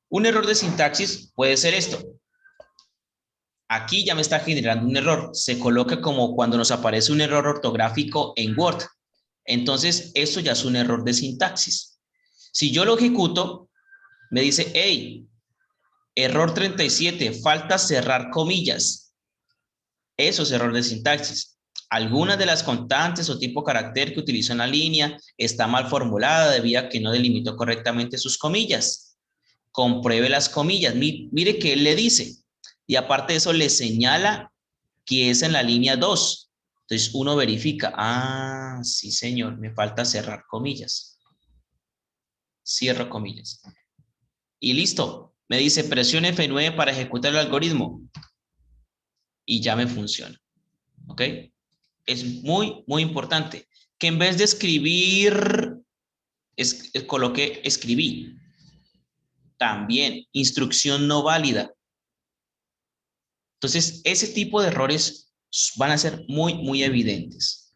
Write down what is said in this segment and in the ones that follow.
Un error de sintaxis puede ser esto. Aquí ya me está generando un error. Se coloca como cuando nos aparece un error ortográfico en Word. Entonces, esto ya es un error de sintaxis. Si yo lo ejecuto, me dice, hey, error 37, falta cerrar comillas. Eso es error de sintaxis. Algunas de las constantes o tipo carácter que utilizo en la línea está mal formulada debido a que no delimitó correctamente sus comillas. Compruebe las comillas. Mire que él le dice. Y aparte de eso, le señala que es en la línea 2. Entonces uno verifica. Ah, sí, señor, me falta cerrar comillas. Cierro comillas. Y listo. Me dice presione F9 para ejecutar el algoritmo. Y ya me funciona. ¿Ok? Es muy, muy importante que en vez de escribir, coloque escribí. También, instrucción no válida. Entonces, ese tipo de errores van a ser muy, muy evidentes.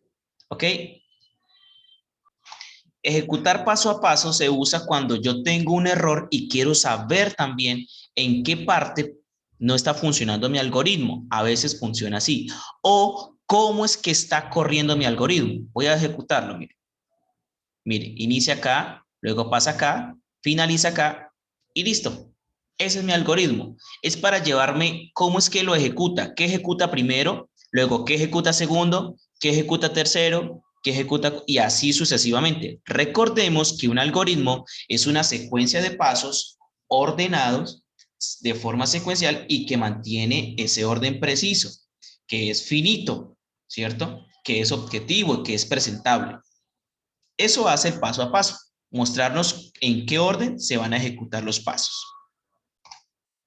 ¿Ok? Ejecutar paso a paso se usa cuando yo tengo un error y quiero saber también en qué parte no está funcionando mi algoritmo. A veces funciona así. O cómo es que está corriendo mi algoritmo. Voy a ejecutarlo, mire. Mire, inicia acá, luego pasa acá, finaliza acá y listo. Ese es mi algoritmo. Es para llevarme cómo es que lo ejecuta. ¿Qué ejecuta primero? Luego, ¿qué ejecuta segundo? ¿Qué ejecuta tercero? ¿Qué ejecuta? Y así sucesivamente. Recordemos que un algoritmo es una secuencia de pasos ordenados de forma secuencial y que mantiene ese orden preciso, que es finito, ¿cierto? Que es objetivo, que es presentable. Eso hace el paso a paso, mostrarnos en qué orden se van a ejecutar los pasos.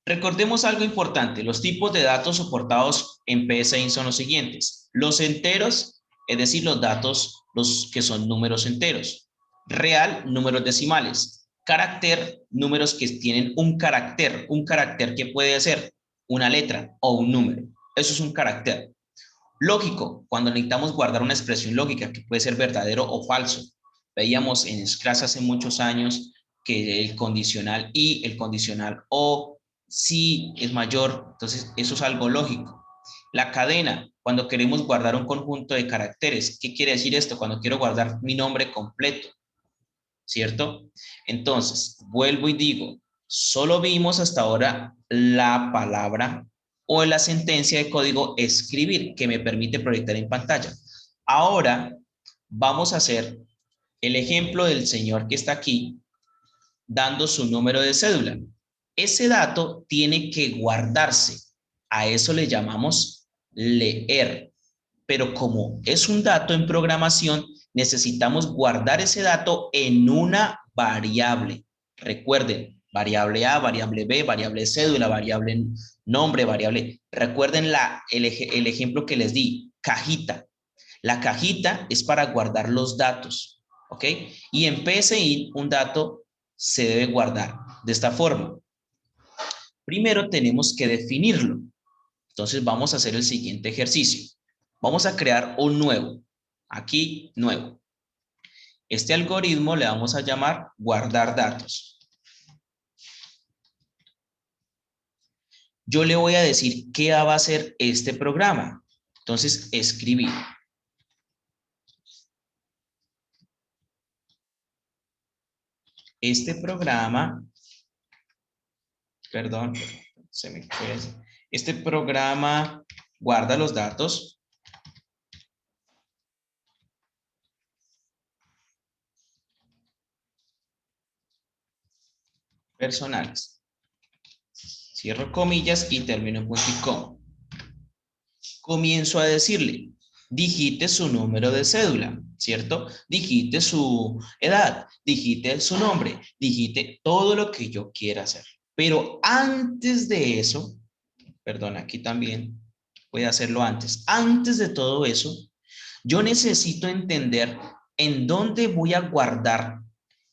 Recordemos algo importante, los tipos de datos soportados en PSIN son los siguientes. Los enteros, es decir, los datos los que son números enteros. Real, números decimales. Carácter, números que tienen un carácter que puede ser una letra o un número. Eso es un carácter. Lógico, cuando necesitamos guardar una expresión lógica que puede ser verdadero o falso. Veíamos en Scratch hace muchos años que el condicional y el condicional o si es mayor, entonces eso es algo lógico. La cadena, cuando queremos guardar un conjunto de caracteres, ¿qué quiere decir esto? Cuando quiero guardar mi nombre completo, ¿cierto? Entonces, vuelvo y digo, solo vimos hasta ahora la palabra o la sentencia de código escribir, que me permite proyectar en pantalla. Ahora vamos a hacer el ejemplo del señor que está aquí dando su número de cédula. Ese dato tiene que guardarse. A eso le llamamos leer. Pero como es un dato en programación, necesitamos guardar ese dato en una variable. Recuerden, variable A, variable B, variable cédula, variable nombre, variable. Recuerden el ejemplo que les di, cajita. La cajita es para guardar los datos, ¿ok? Y en PSI un dato se debe guardar de esta forma. Primero tenemos que definirlo. Entonces vamos a hacer el siguiente ejercicio. Vamos a crear un nuevo. Aquí, nuevo. Este algoritmo le vamos a llamar guardar datos. Yo le voy a decir qué va a hacer este programa. Entonces, escribir. Este programa, perdón, se me fue. Este programa guarda los datos personales. Cierro comillas y termino en punto y coma. Comienzo a decirle, digite su número de cédula, ¿cierto? Digite su edad, digite su nombre, digite todo lo que yo quiera hacer. Pero antes de eso, perdón, aquí también voy a hacerlo antes. Antes de todo eso, yo necesito entender en dónde voy a guardar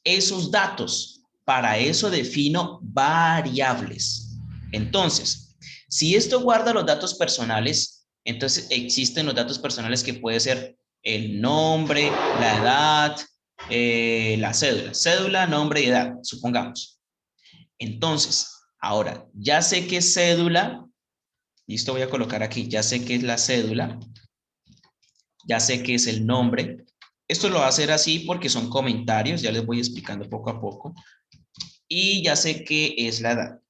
esos datos. Para eso defino variables. Entonces, si esto guarda los datos personales, entonces existen los datos personales que puede ser el nombre, la edad, la cédula. Cédula, nombre y edad, supongamos. Entonces, ahora, ya sé que es cédula. Listo, voy a colocar aquí. Ya sé que es la cédula. Ya sé que es el nombre. Esto lo voy a hacer así porque son comentarios. Ya les voy explicando poco a poco. Y ya sé que es la edad.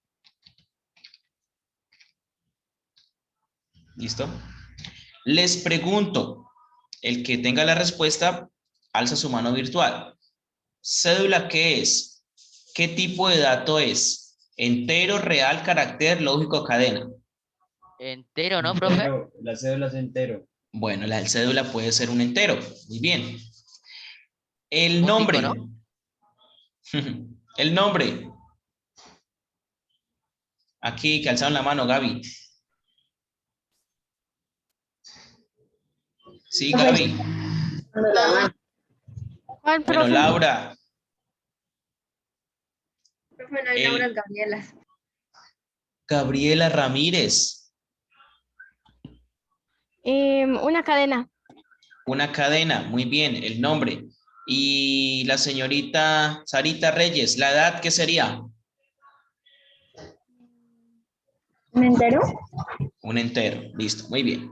¿Listo? Les pregunto. El que tenga la respuesta, alza su mano virtual. ¿Cédula qué es? ¿Qué tipo de dato es? ¿Entero, real, carácter, lógico, cadena? Entero, ¿no, profe? Entero, la cédula es entero. Bueno, la cédula puede ser un entero. Muy bien. El Lógico, nombre. ¿no? El nombre. Aquí, que alzaron la mano, Gaby. Sí, Gaby. ¿Cuál, Bueno, profe? Laura. Profe, no hay Laura El Gabriela. Gabriela Ramírez. Una cadena. Una cadena. Muy bien, el nombre. Y la señorita Sarita Reyes, ¿la edad qué sería? ¿Un entero? Un entero. Listo, muy bien.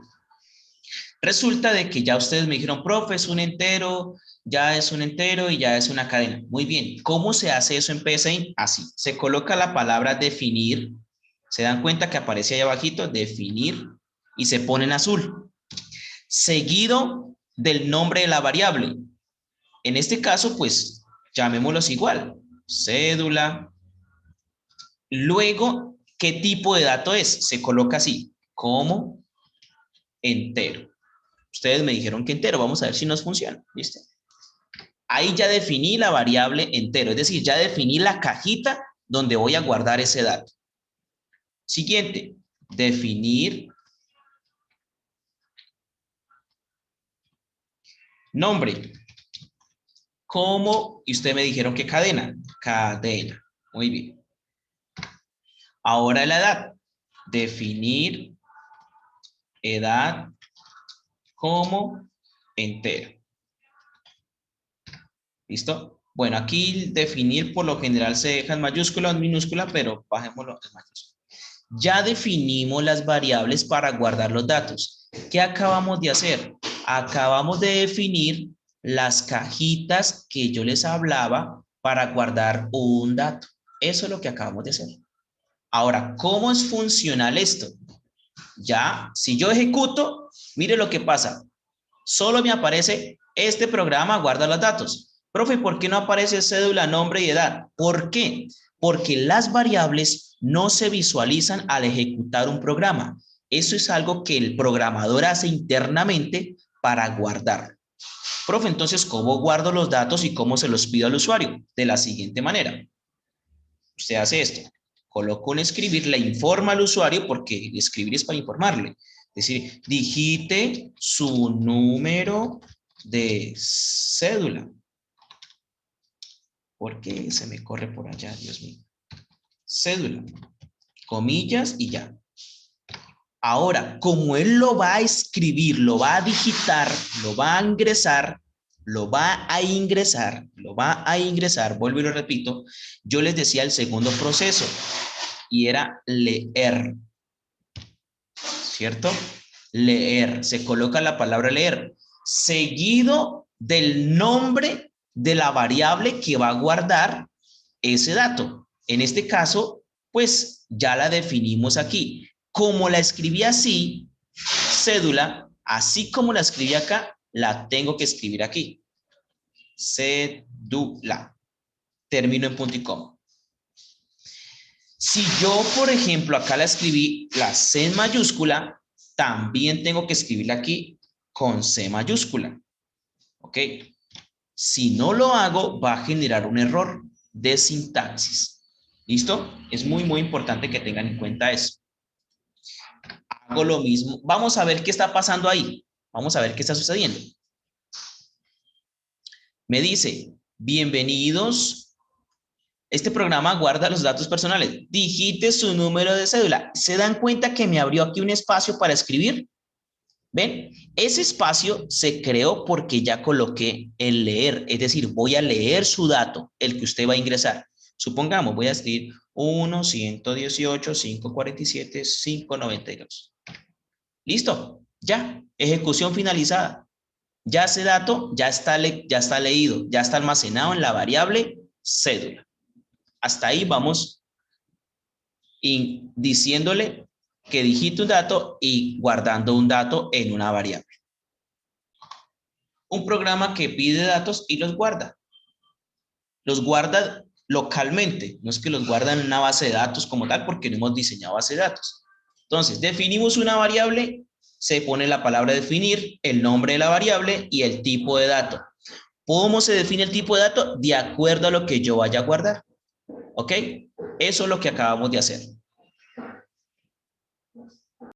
Resulta de que ya ustedes me dijeron, profe, es un entero, ya es un entero y ya es una cadena. Muy bien, ¿cómo se hace eso en PSI? Así, se coloca la palabra definir, se dan cuenta que aparece ahí abajito, definir, y se pone en azul, seguido del nombre de la variable. En este caso, pues, llamémoslos igual, cédula. Luego, ¿qué tipo de dato es? Se coloca así, como entero. Ustedes me dijeron que entero, vamos a ver si nos funciona, ¿listo? Ahí ya definí la variable entero, es decir, ya definí la cajita donde voy a guardar ese dato. Siguiente, definir nombre. ¿Cómo? Y ustedes me dijeron que cadena. Cadena. Muy bien. Ahora la edad. Definir edad como entero. ¿Listo? Bueno, aquí definir por lo general se deja en mayúscula o en minúscula, pero bajémoslo en mayúscula. Ya definimos las variables para guardar los datos. ¿Qué acabamos de hacer? Acabamos de definir las cajitas que yo les hablaba para guardar un dato. Eso es lo que acabamos de hacer. Ahora, ¿cómo es funcional esto? Ya, si yo ejecuto, mire lo que pasa. Solo me aparece este programa guarda los datos. Profe, ¿por qué no aparece cédula, nombre y edad? ¿Por qué? Porque las variables no se visualizan al ejecutar un programa. Eso es algo que el programador hace internamente para guardar. Profe, entonces, ¿cómo guardo los datos y cómo se los pido al usuario? De la siguiente manera. Usted hace esto. Coloco un escribir, le informa al usuario porque escribir es para informarle. Es decir, digite su número de cédula. ¿Por qué se me corre por allá, Dios mío? Cédula, comillas y ya. Ahora, como él lo va a escribir, lo va a digitar, lo va a ingresar, vuelvo y lo repito, yo les decía el segundo proceso y era leer, ¿cierto? Leer, se coloca la palabra leer, seguido del nombre de la variable que va a guardar ese dato. En este caso, pues ya la definimos aquí. Como la escribí así, cédula, así como la escribí acá, la tengo que escribir aquí. Cédula. Termino en punto y coma. Si yo, por ejemplo, acá la escribí la C en mayúscula, también tengo que escribirla aquí con C mayúscula. ¿Ok? Si no lo hago, va a generar un error de sintaxis. ¿Listo? Es muy, muy importante que tengan en cuenta eso. Hago lo mismo. Vamos a ver qué está pasando ahí. Vamos a ver qué está sucediendo. Me dice, bienvenidos. Este programa guarda los datos personales. Digite su número de cédula. ¿Se dan cuenta que me abrió aquí un espacio para escribir? ¿Ven? Ese espacio se creó porque ya coloqué el leer. Es decir, voy a leer su dato, el que usted va a ingresar. Supongamos, voy a escribir 1, 118, 547, 592. ¿Listo? Ya. Ejecución finalizada. Ya ese dato ya está leído, ya está almacenado en la variable cédula. Hasta ahí vamos diciéndole que digite un dato y guardando un dato en una variable. Un programa que pide datos y los guarda. Los guarda localmente, no es que los guarda en una base de datos como tal, porque no hemos diseñado base de datos. Entonces, definimos una variable, se pone la palabra definir, el nombre de la variable y el tipo de dato. ¿Cómo se define el tipo de dato? De acuerdo a lo que yo vaya a guardar. ¿Ok? Eso es lo que acabamos de hacer.